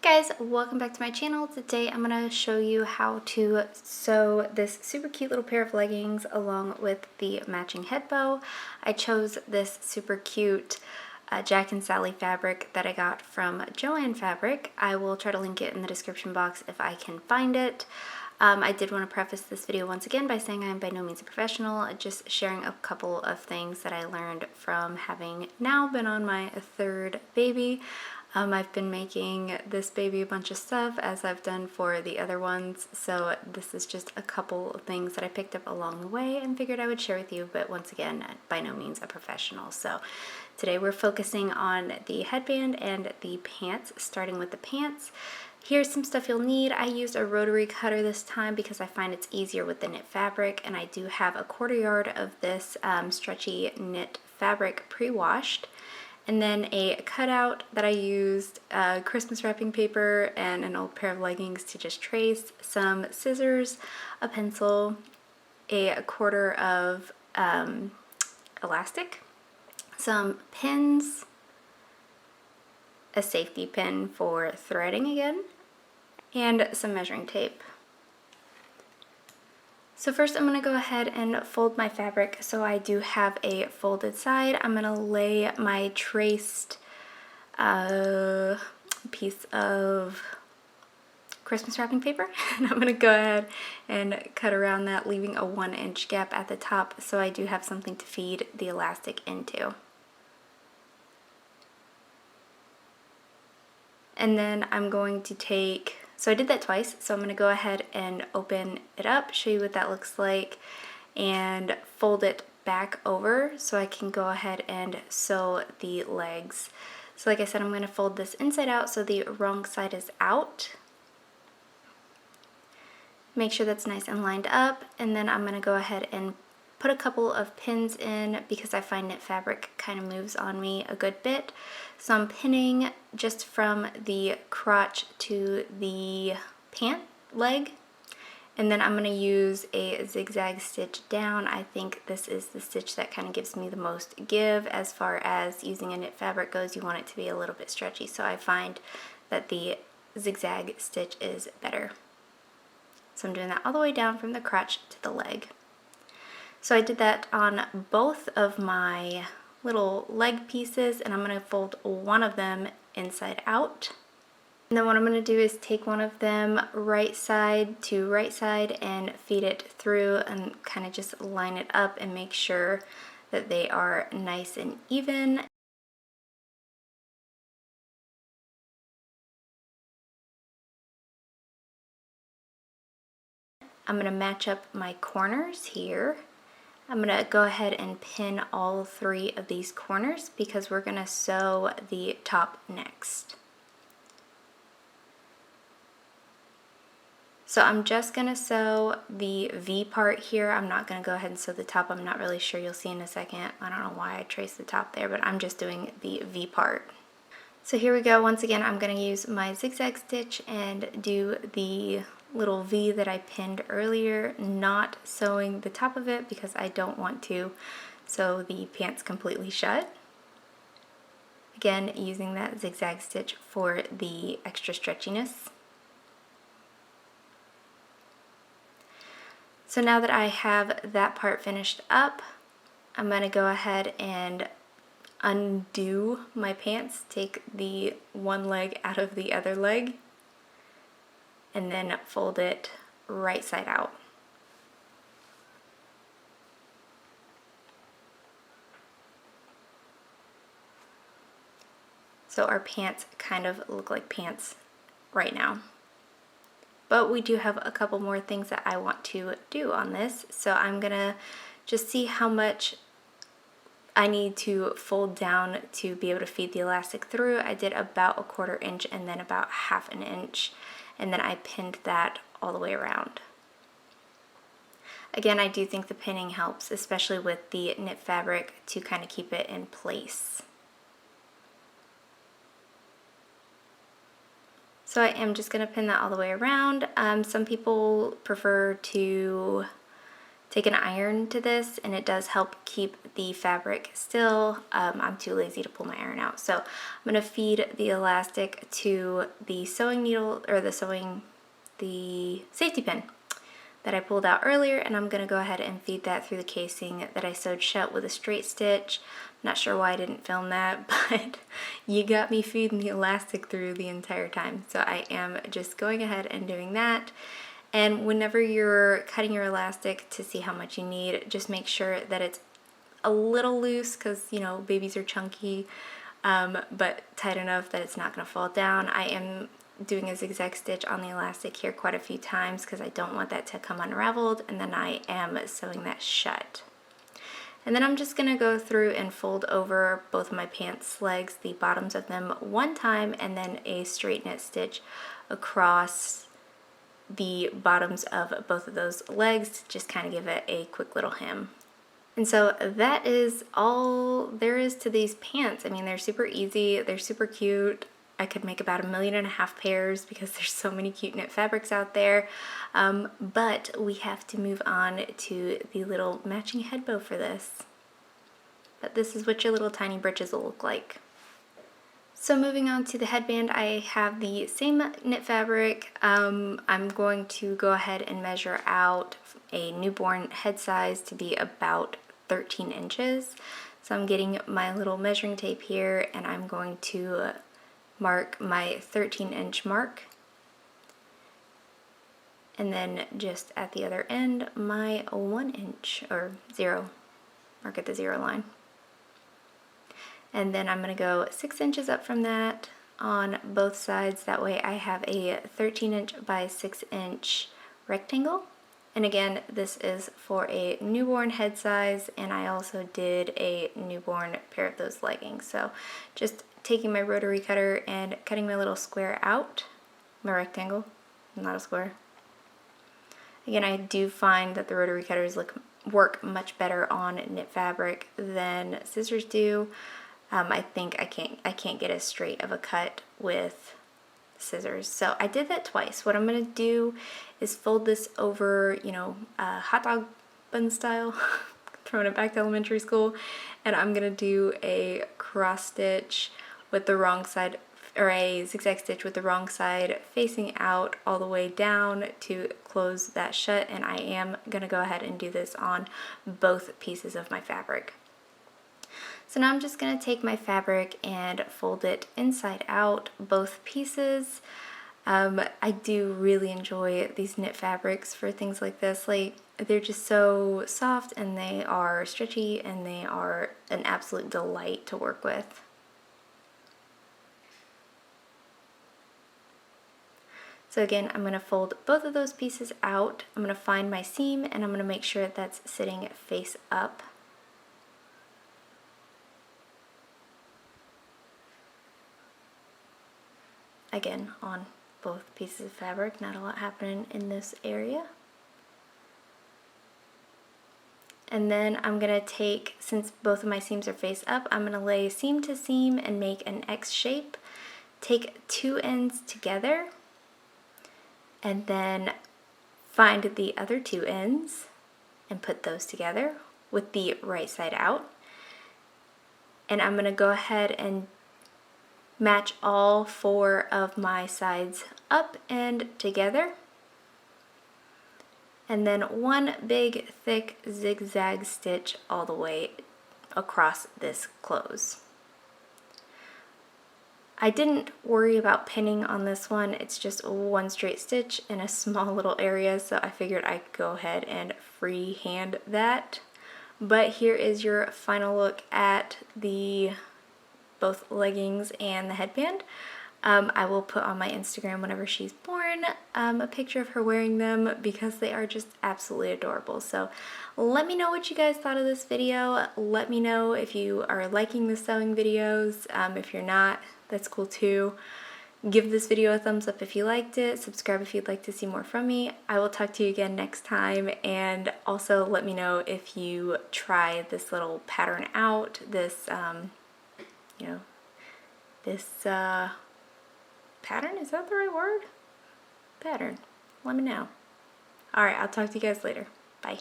guys, welcome back to my channel. Today I'm going to show you how to sew this super cute little pair of leggings along with the matching head bow. I chose this super cute Jack and Sally fabric that I got from Joann fabric. I will try to link it in the description box if I can find it. I did want to preface this video once again by saying I'm by no means a professional, just sharing a couple of things that I learned from having now been on my third baby. I've been making this baby a bunch of stuff as I've done for the other ones, so this is just a couple of things that I picked up along the way and figured I would share with you, but once again, by no means a professional. So today we're focusing on the headband and the pants, starting with the pants. Here's some stuff you'll need. I used a rotary cutter this time because I find it's easier with the knit fabric, and I do have a 1/4 yard of this stretchy knit fabric pre-washed. And then a cutout that I used, Christmas wrapping paper, and an old pair of leggings to just trace, some scissors, a pencil, a 1/4 of elastic, some pins, a safety pin for threading again, and some measuring tape. So first I'm going to go ahead and fold my fabric so I do have a folded side. I'm going to lay my traced piece of Christmas wrapping paper and I'm going to go ahead and cut around that, leaving a 1-inch gap at the top so I do have something to feed the elastic into. And then I'm going to take, so I did that twice, so I'm going to go ahead and open it up, show you what that looks like, and fold it back over so I can go ahead and sew the legs. So like I said, I'm going to fold this inside out so the wrong side is out. Make sure that's nice and lined up, and then I'm going to go ahead and put a couple of pins in because I find knit fabric kind of moves on me a good bit. So I'm pinning just from the crotch to the pant leg, and then I'm going to use a zigzag stitch down. I think this is the stitch that kind of gives me the most give as far as using a knit fabric goes. You want it to be a little bit stretchy, so I find that the zigzag stitch is better. So I'm doing that all the way down from the crotch to the leg. So I did that on both of my little leg pieces, and I'm going to fold one of them inside out. And then what I'm going to do is take one of them right side to right side and feed it through and kind of just line it up and make sure that they are nice and even. I'm going to match up my corners here. I'm going to go ahead and pin all 3 of these corners because we're going to sew the top next. So I'm just going to sew the V part here. I'm not going to go ahead and sew the top. I'm not really sure. You'll see in a second. I don't know why I traced the top there, but I'm just doing the V part. So here we go. Once again, I'm going to use my zigzag stitch and do the little V that I pinned earlier, not sewing the top of it because I don't want to sew the pants completely shut. Again, using that zigzag stitch for the extra stretchiness. So now that I have that part finished up, I'm going to go ahead and undo my pants, take the one leg out of the other leg, and then fold it right side out. So our pants kind of look like pants right now. But we do have a couple more things that I want to do on this. So I'm gonna just see how much I need to fold down to be able to feed the elastic through. I did about a 1/4 inch and then about 1/2 inch, and then I pinned that all the way around. Again, I do think the pinning helps, especially with the knit fabric, to kind of keep it in place. So I am just going to pin that all the way around. Some people prefer to take an iron to this, and it does help keep the fabric still. I'm too lazy to pull my iron out, so I'm going to feed the elastic to the sewing needle, or the safety pin that I pulled out earlier, and I'm going to go ahead and feed that through the casing that I sewed shut with a straight stitch. Not sure why I didn't film that, but you got me feeding the elastic through the entire time. So I am just going ahead and doing that. And whenever you're cutting your elastic to see how much you need, just make sure that it's a little loose, because you know, babies are chunky, but tight enough that it's not going to fall down. I am doing a zigzag stitch on the elastic here quite a few times because I don't want that to come unraveled, and then I am sewing that shut. And then I'm just going to go through and fold over both of my pants legs, the bottoms of them one time, and then a straight knit stitch across the bottoms of both of those legs to just kind of give it a quick little hem. And so that is all there is to these pants. I mean, they're super easy, they're super cute. I could make about 1.5 million pairs because there's so many cute knit fabrics out there. But we have to move on to the little matching head bow for this. But this is what your little tiny breeches will look like. So moving on to the headband, I have the same knit fabric. I'm going to go ahead and measure out a newborn head size to be about 13 inches. So I'm getting my little measuring tape here, and I'm going to mark my 13-inch mark, and then just at the other end my 1 inch, or 0, mark at the 0 line. And then I'm going to go 6 inches up from that on both sides. That way I have a 13-inch by 6-inch rectangle. And again, this is for a newborn head size, and I also did a newborn pair of those leggings. So just taking my rotary cutter and cutting my little square out, my rectangle, not a square. Again, I do find that the rotary cutters work much better on knit fabric than scissors do. I think I can't get as straight of a cut with scissors. So I did that twice. What I'm going to do is fold this over, you know, hot dog bun style, throwing it back to elementary school, and I'm going to do a cross stitch with the wrong side, or a zigzag stitch with the wrong side facing out all the way down to close that shut. And I am going to go ahead and do this on both pieces of my fabric. So now I'm just going to take my fabric and fold it inside out, both pieces. I do really enjoy these knit fabrics for things like this. Like, they're just so soft, and they are stretchy, and they are an absolute delight to work with. So again, I'm going to fold both of those pieces out. I'm going to find my seam, and I'm going to make sure that's sitting face up. Again, on both pieces of fabric, not a lot happening in this area. And then I'm going to take, since both of my seams are face up, I'm going to lay seam to seam and make an X shape. Take 2 ends together, and then find the other 2 ends and put those together with the right side out. And I'm going to go ahead and match all 4 of my sides up and together. And then one big thick zigzag stitch all the way across this close. I didn't worry about pinning on this one. It's just one straight stitch in a small little area, so I figured I'd go ahead and freehand that. But here is your final look at the both leggings and the headband. I will put on my Instagram whenever she's born a picture of her wearing them, because they are just absolutely adorable. So let me know what you guys thought of this video. Let me know if you are liking the sewing videos. If you're not, that's cool too. Give this video a thumbs up if you liked it. Subscribe if you'd like to see more from me. I will talk to you again next time. And also let me know if you try this little pattern out, this you know, this pattern, is that the right word? Pattern. Let me know. Alright, I'll talk to you guys later. Bye.